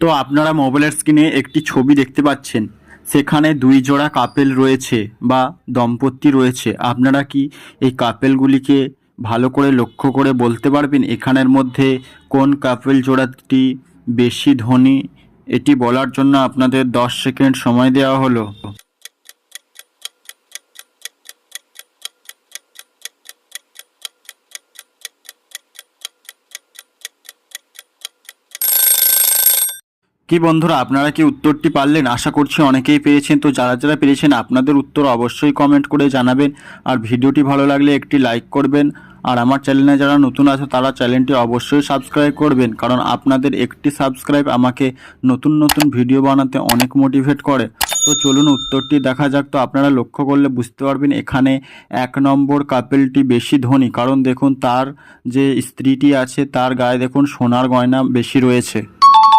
তো আপনারা মোবাইলের স্ক্রিনে একটি ছবি দেখতে পাচ্ছেন, সেখানে দুই জোড়া কাপেল রয়েছে বা দম্পতি রয়েছে। আপনারা কি এই কাপেলগুলিকে ভালো করে লক্ষ্য করে বলতে পারবেন এখানের মধ্যে কোন কাপেল জোড়াটি বেশি ধনী? এটি বলার জন্য আপনাদের 10 সেকেন্ড সময় দেওয়া হলো। কি বন্ধুরা, আপনারা কি উত্তরটি পারলেন? আশা করছি অনেকেই পেরেছেন। তো যারা যারা পেরেছেন আপনাদের উত্তর অবশ্যই কমেন্ট করে জানাবেন। আর ভিডিওটি ভালো লাগলে একটি লাইক করবেন। আর আমার চ্যানেলে যারা নতুন আছে তারা চ্যানেলটি অবশ্যই সাবস্ক্রাইব করবেন, কারণ আপনাদের একটি সাবস্ক্রাইব আমাকে নতুন নতুন ভিডিও বানাতে অনেক মোটিভেট করে। তো চলুন উত্তরটি দেখা যাক। তো আপনারা লক্ষ্য করলে বুঝতে পারবেন এখানে 1 নম্বর কাপেলটি বেশি ধনী, কারণ দেখুন তার যে স্ত্রীটি আছে তার গায়ে দেখুন সোনার গয়না বেশি রয়েছে।